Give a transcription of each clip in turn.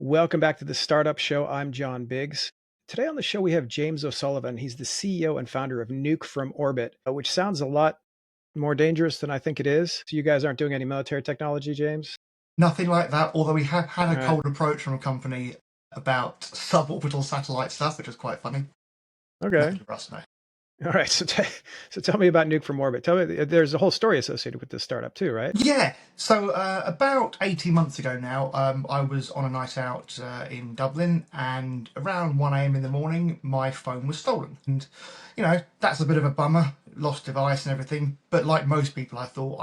Welcome back to the Startup Show. I'm John Biggs. Today on the show, we have James O'Sullivan. He's the CEO and founder of Nuke from Orbit, which sounds a lot more dangerous than I think it is. So you guys aren't doing any military technology, James? Nothing like that, although we have had All a right. cold approach from a company about suborbital satellite stuff, which was quite funny. Okay. Nothing for us, no. All right. So tell me about Nuke from Orbit. Tell me, there's a whole story associated with this startup too, right? Yeah, so about 18 months ago now, I was on a night out in Dublin, and around 1 a.m. in the morning, my phone was stolen. And, that's a bit of a bummer, lost device and everything. But like most people, I thought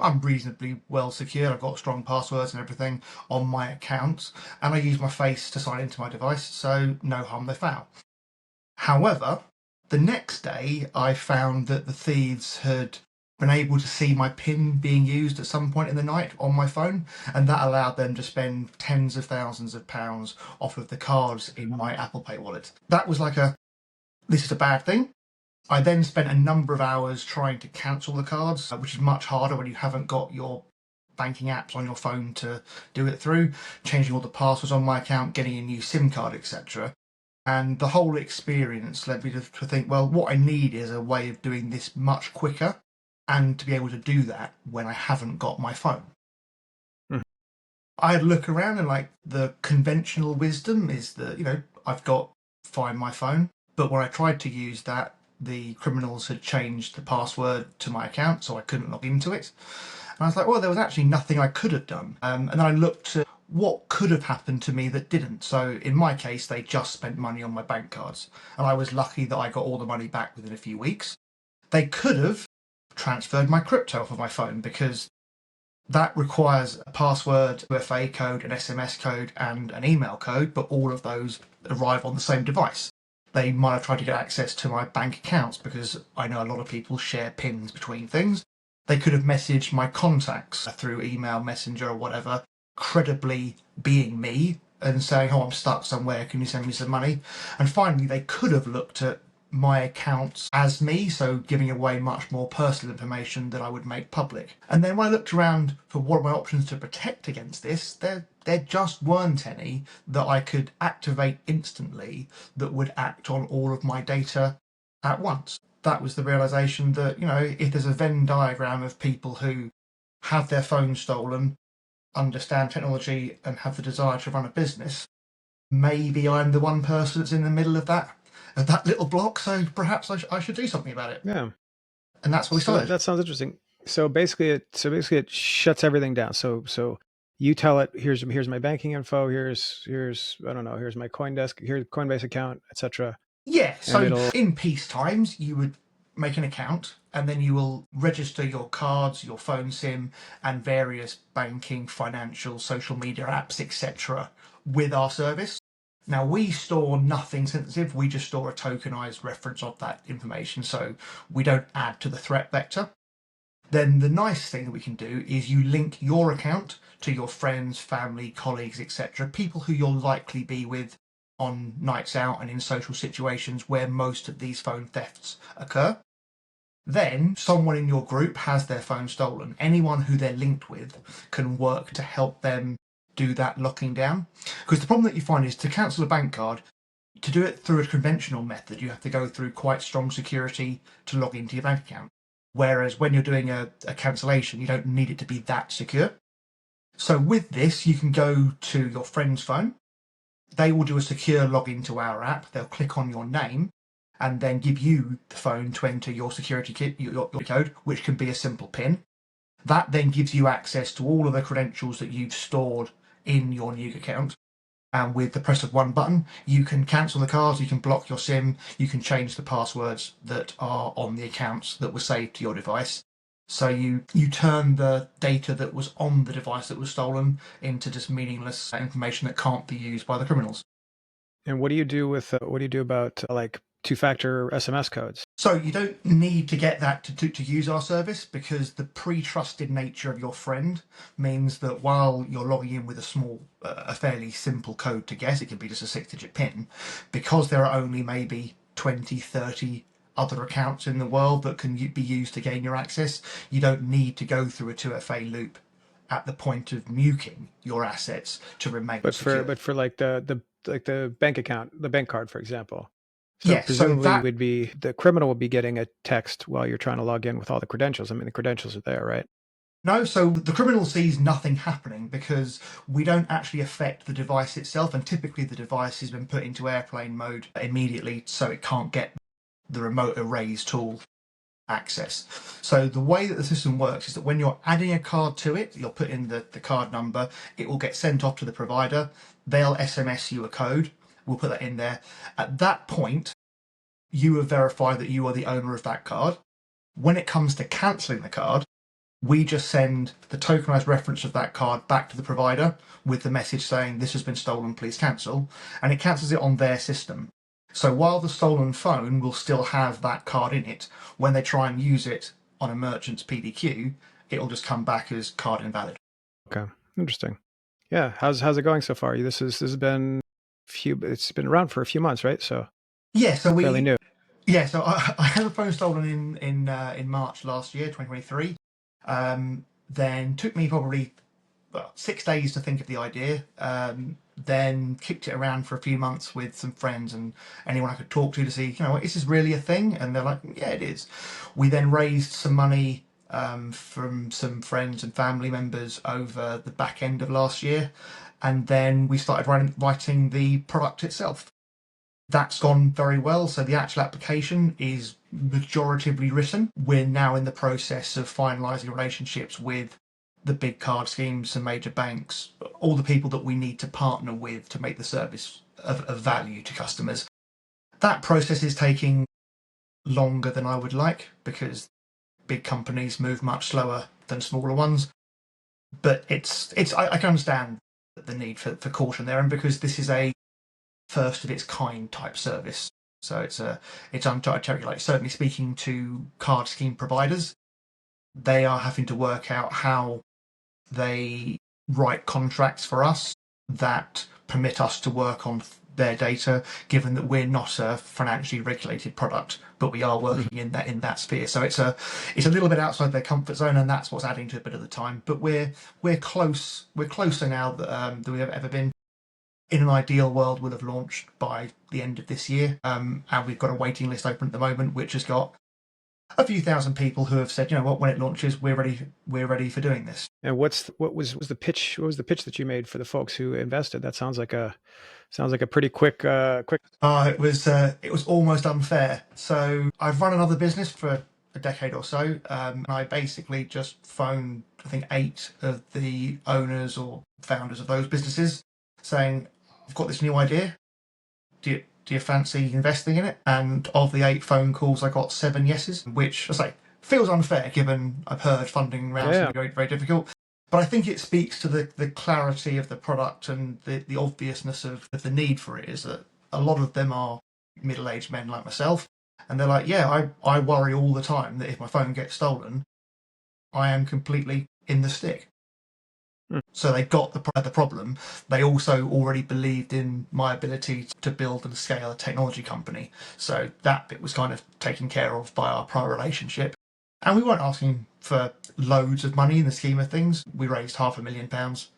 I'm reasonably well secured. I've got strong passwords and everything on my accounts, and I use my face to sign into my device, so no harm, no foul. However, the next day I found that the thieves had been able to see my PIN being used at some point in the night on my phone, and that allowed them to spend tens of thousands of pounds off of the cards in my Apple Pay wallet. That was like this is a bad thing. I then spent a number of hours trying to cancel the cards, which is much harder when you haven't got your banking apps on your phone to do it through, changing all the passwords on my account, getting a new SIM card, etc. And the whole experience led me to think, well, what I need is a way of doing this much quicker and to be able to do that when I haven't got my phone. Mhm. I'd look around and the conventional wisdom is that, I've got Find My Phone. But when I tried to use that, the criminals had changed the password to my account, so I couldn't log into it. And I was like, well, there was actually nothing I could have done. And then I looked at what could have happened to me that didn't. So in my case, they just spent money on my bank cards. And I was lucky that I got all the money back within a few weeks. They could have transferred my crypto off of my phone because that requires a password, UFA code, an SMS code, and an email code, but all of those arrive on the same device. They might have tried to get access to my bank accounts because I know a lot of people share pins between things. They could have messaged my contacts through email, messenger, or whatever, credibly being me and saying, oh, I'm stuck somewhere, can you send me some money? And finally, they could have looked at my accounts as me, so giving away much more personal information that I would make public. And then when I looked around for what are my options to protect against this, there just weren't any that I could activate instantly that would act on all of my data at once. That was the realization that, if there's a Venn diagram of people who have their phone stolen, understand technology, and have the desire to run a business, maybe I'm the one person that's in the middle of that little block, so perhaps I should do something about it. Yeah. And that's what we So started. that sounds interesting. So basically it shuts everything down. So you tell it, here's my banking info, here's I don't know, here's my CoinDesk, here's Coinbase account, etc. Yeah, And so it'll in peace times, you would make an account and then you will register your cards, your phone SIM, and various banking, financial, social media apps, etc. with our service. Now, we store nothing sensitive, we just store a tokenized reference of that information, so we don't add to the threat vector. Then the nice thing that we can do is you link your account to your friends, family, colleagues, etc., people who you'll likely be with on nights out and in social situations where most of these phone thefts occur. Then someone in your group has their phone stolen. Anyone who they're linked with can work to help them do that locking down. Because the problem that you find is to cancel a bank card, to do it through a conventional method, you have to go through quite strong security to log into your bank account. Whereas when you're doing a cancellation, you don't need it to be that secure. So with this, you can go to your friend's phone. They will do a secure login to our app. They'll click on your name and then give you the phone to enter your security your code, which can be a simple PIN. That then gives you access to all of the credentials that you've stored in your Nuke account. And with the press of one button, you can cancel the cards, you can block your SIM, you can change the passwords that are on the accounts that were saved to your device. So you turn the data that was on the device that was stolen into just meaningless information that can't be used by the criminals. And what do you do about like two-factor SMS codes? So you don't need to get that to use our service, because the pre-trusted nature of your friend means that while you're logging in with a fairly simple code to guess, it can be just a 6-digit PIN, because there are only maybe 20, 30 other accounts in the world that can be used to gain your access, you don't need to go through a 2FA loop at the point of nuking your assets to remain secure. But for like the bank account, the bank card, for example. So Yes, so presumably that would be the criminal would be getting a text while you're trying to log in with all the credentials. I mean, the credentials are there, right? no, so the criminal sees nothing happening because we don't actually affect the device itself, and typically the device has been put into airplane mode immediately so it can't get the remote erase tool access. So the way that the system works is that when you're adding a card to it, you'll put in the card number, it will get sent off to the provider, they'll SMS you a code, we'll put that in there. At that point, you have verified that you are the owner of that card. When it comes to cancelling the card, we just send the tokenized reference of that card back to the provider with the message saying this has been stolen, please cancel, and it cancels it on their system. So while the stolen phone will still have that card in it, when they try and use it on a merchant's PDQ, it'll just come back as card invalid. Okay, interesting. Yeah, how's it going so far? This has been few. It's been around for a few months, right? So Yeah, so fairly we new. so I had a phone stolen in March last year, 2023. Then took me probably 6 days to think of the idea. Then kicked it around for a few months with some friends and anyone I could talk to see, is this really a thing? And they're like, yeah, it is. We then raised some money from some friends and family members over the back end of last year. And then we started writing the product itself. That's gone very well. So the actual application is majoritively written. We're now in the process of finalising relationships with the big card schemes and major banks, all the people that we need to partner with to make the service of value to customers. That process is taking longer than I would like because big companies move much slower than smaller ones. But I can understand the need for caution there, and because this is a first of its kind type service. So it's uncharted territory. Like certainly speaking to card scheme providers, they are having to work out how they write contracts for us that permit us to work on their data, given that we're not a financially regulated product, but we are working in that sphere. So it's a little bit outside their comfort zone, and that's what's adding to a bit of the time. But we're closer now than we've ever been. In an ideal world, we'll have launched by the end of this year, and we've got a waiting list open at the moment, which has got a few thousand people who have said, you know what, when it launches, we're ready for doing this. And what was the pitch? What was the pitch that you made for the folks who invested? That sounds like a pretty quick. It was almost unfair. So I've run another business for a decade or so. And I basically just phoned, I think, 8 of the owners or founders of those businesses, saying, "I've got this new idea. Do you fancy investing in it?" And of the 8 phone calls, I got 7 yeses, which I say feels unfair given I've heard funding rounds can Yeah, be very, very difficult. But I think it speaks to the clarity of the product and the obviousness of the need for it, is that a lot of them are middle-aged men like myself. And they're like, yeah, I worry all the time that if my phone gets stolen, I am completely in the stick. Hmm. So they got the problem. They also already believed in my ability to build and scale a technology company. So that bit was kind of taken care of by our prior relationship. And we weren't asking for loads of money in the scheme of things. We raised £500,000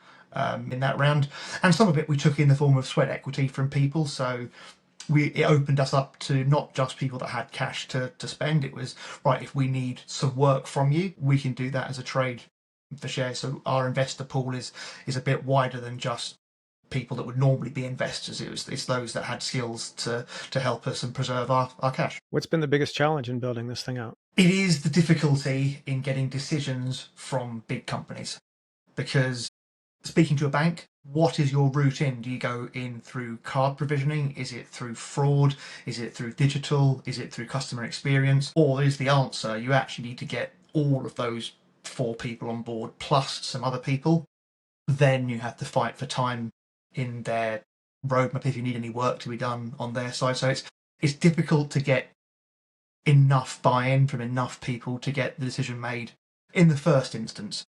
in that round. And some of it we took in the form of sweat equity from people. So it opened us up to not just people that had cash to spend. It was, right, if we need some work from you, we can do that as a trade for shares. So our investor pool is a bit wider than just people that would normally be investors. It's those that had skills to help us and preserve our cash. What's been the biggest challenge in building this thing out? It is the difficulty in getting decisions from big companies, because speaking to a bank, what is your route in? Do you go in through card provisioning? Is it through fraud? Is it through digital? Is it through customer experience? Or is the answer you actually need to get all of those 4 people on board plus some other people? Then you have to fight for time in their roadmap if you need any work to be done on their side. So it's difficult to get enough buy-in from enough people to get the decision made in the first instance.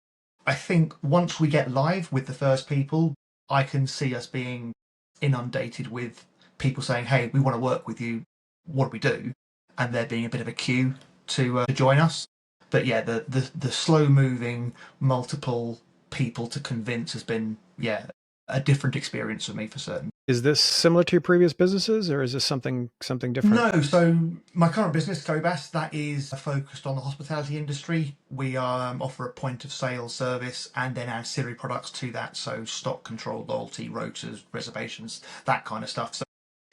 I think once we get live with the first people, I can see us being inundated with people saying, "Hey, we want to work with you. What do we do?" And there being a bit of a queue to join us. But yeah, the slow moving multiple people to convince has been, yeah, a different experience for me for certain. Is this similar to your previous businesses, or is this something different? No, so my current business, Cobas, that is focused on the hospitality industry. We offer a point of sale service and then ancillary products to that, so stock control, loyalty, rotors, reservations, that kind of stuff. So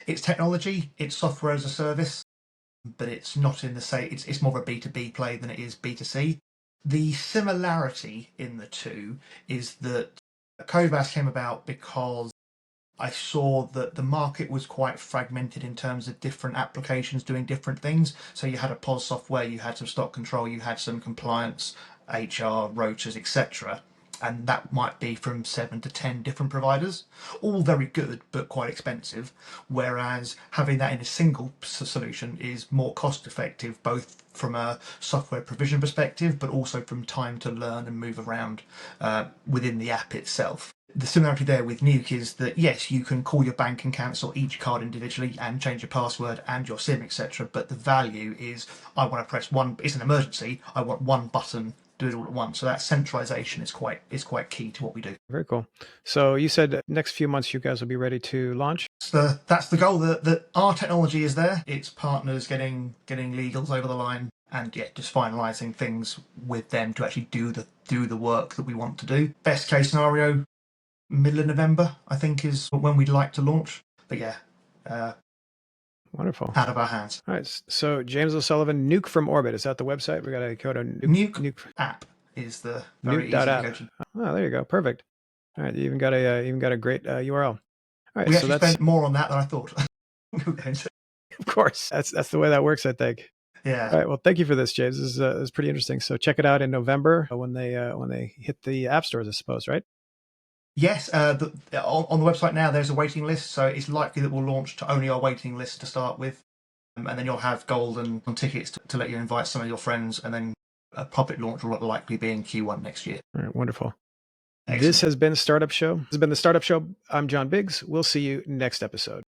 it's technology, it's software as a service, but it's not in the same. It's more of a B2B play than it is B2C. The similarity in the two is that Cobas came about because I saw that the market was quite fragmented in terms of different applications doing different things. So you had a POS software, you had some stock control, you had some compliance, HR, rotas, etc. And that might be from 7 to 10 different providers, all very good but quite expensive. Whereas having that in a single solution is more cost effective, both from a software provision perspective, but also from time to learn and move around within the app itself. The similarity there with Nuke is that yes, you can call your bank and cancel each card individually and change your password and your SIM, etc. But the value is I want to press one. It's an emergency. I want one button, do it all at once. So that centralization is quite key to what we do. Very cool. So you said next few months you guys will be ready to launch. So that's the goal. That our technology is there. It's partners getting legals over the line, and yeah, just finalising things with them to actually do the work that we want to do. Best case scenario, middle of November, I think, is when we'd like to launch. But yeah, Wonderful. out of our hands. All right. So James O'Sullivan, Nuke from Orbit. Is that the website? We got to go to Nuke app is the very easy to nuke.app. go to. Oh, there you go. Perfect. All right. You even got a great URL. All right. We So actually spent more on that than I thought. of course, that's the way that works, I think. Yeah. All right. Well, thank you for this, James. This is pretty interesting. So check it out in November when they hit the app stores, I suppose, right? Yes, on the website now there's a waiting list, so it's likely that we'll launch to only our waiting list to start with, and then you'll have golden tickets to let you invite some of your friends, and then a public launch will likely be in Q1 next year. All right. Wonderful. Excellent. This has been Startup Show. This has been the Startup Show. I'm John Biggs. We'll see you next episode.